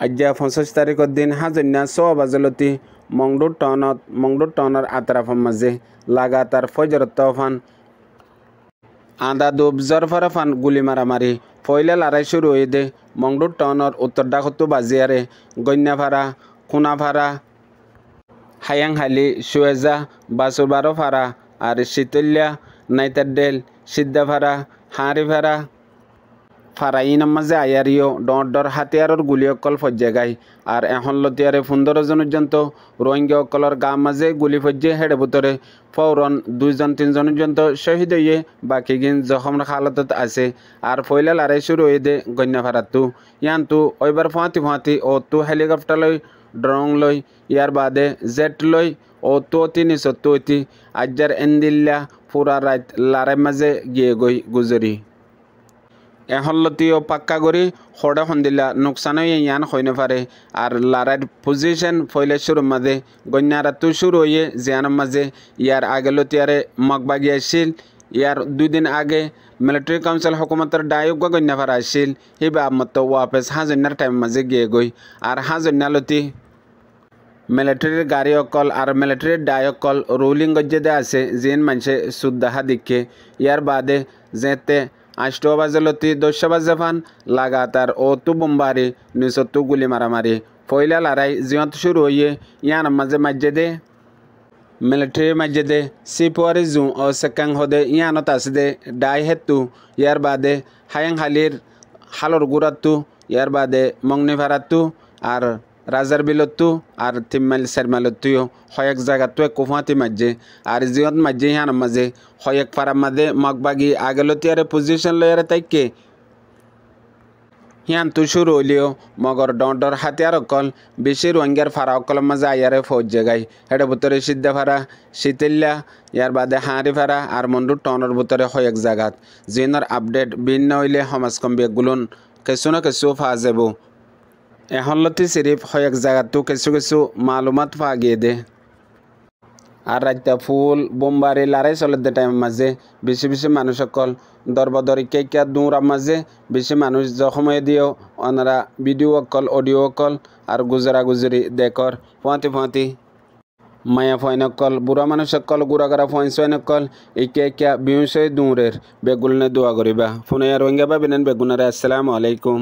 আজ্ঞা 25 তারিখের দিন হাজন্যা 6 বাজলতি মংডুর টনত আতরাফার মাঝে লাগাতার ফজরত তফান আদা দুব জরফারা ফান গুলি মারামারি ফয়লা লড়াই শুরু হয়ে দে মংডুর টনর উত্তর ডাকতু বাজিয়ারে গন্যাফারা খুনাফারা হায়াংহালি সুয়েজা বাসুরবারো ফারা আর শীতল্যা নাইতারডেল সিদ্ধাফারা হাঁড়িফারা ফারাইনার মাঝে আয়ারিও ডর হাতিয়ারর গুলি অকল ফজ্জে গাই আর এখন লতিয়ারে 15 জন পর্যন্ত রোহিঙ্গা অকলর গা মাঝে গুলি ফজ্জে হেডে ভিতরে ফৌরন 2-3 জন পর্যন্ত শহীদ হয়ে বাকি গিন জখম হালতত আছে আর ফয়লা লড়াই শুরু হয়ে দে গন্যাফারাতু ইয়ান্তু ওইবার ফাঁতি ও তু হেলিকপ্টার লই ড্রোন লই ইয়ার বাদে জেট লই ও তো 330 আজ্জার এন্দিল্লা পুরা রাত লড়াই মাঝে গিয়ে গুজরি এহলতিও পাক্কা করি হড়া সন্দিলা নোকসান ইয়ান হইনে পারে আর লড়াইয়ের পজিশন ফইলে শুরুর মাঝে গন্যারাতু শুরু হয়ে জিয়ানের মাঝে ইয়ার আগেলতিয়ারে মগবাগি আসছিল ইয়ার 2 দিন আগে মিলিটারি কাউন্সিল হুকুমতের ডায়োগ গন্যাফারা আসছিল হিবা মত ওয়াপেস হাজন্যার টাইম মাঝে গিয়ে আর হাজন্যালতি মিলিটারির গাড়ি অকল আর মিলিটারির ডায়কল রুলিং গজ্জে আছে যেন মানুষে সুদ্দাহা দিকে ইয়ার বাদে যেতে 8 বাজলতি 10 বাজে ফান লাগাতার ও তু বোমবারি নিচতু গুলি মারামারি ফয়লা লড়াই জিয়ত শুরু হয়ে ইয়ান মাঝে দে মিলিটারি মাঝে দে সিপুয়ারি জু ও সেকাং হদে ইয়ানত আছে দে ডাই হেতু ইয়ার বাদে হায়াংহালির হালর গুড়াতু ইয়ার বাদে মংনিভারাতু আর রাজার বিলতু আর 3 মাইল 4 মাইলতুও হয়েক জায়গাতো কুফাতি মাঝে আর জিয়ত মাঝে ইয়ান মাঝে হয়েক পারা মাঝে মগবাগি আগেলতিয়ারে পজিশন লয়ারে তাইকে হিয়ান তু শুরু হইলেও মগর ডর হাতিয়ার অকল বেশি রোহিঙ্গার ফারা অকল মাঝে আয়ারে ফৌজ জায়গায় হেডে ভিতরে সিদ্ধা ফারা শীতল্যা ইয়ার বাদে হাঁড়ি ফারা আর মন্ডুর টনের ভিতরে হয়েক জায়গাত জিনের আপডেট ভিন্ন হইলে সমাজকম্বিগুলোন কিছু না কিছু ফা যাব এহলতি সিরিফ হয়েক জায়গাতো কিছু মালুমাত পা গিয়ে দে আর রাইতা ফুল বোমবারি লড়াই চলে দে টাইম মাঝে বেশি মানুষ সকল দরবদরি কেকা দৌড়ার মাঝে বেশি মানুষ জখম হয়ে দিও ওনারা ভিডিও কল অডিও কল আর গুজরি দেখর ফাঁতি মায়া ফয়ন কল বুড়া মানুষ কল গুড়াগরা ফয়ন কল ইকে বিউসই দৌড়ের বেগুলনে দোয়া করিবা ফোনে রোহিঙ্গা বা বিনেন বেগুনারে আসসালামু আলাইকুম।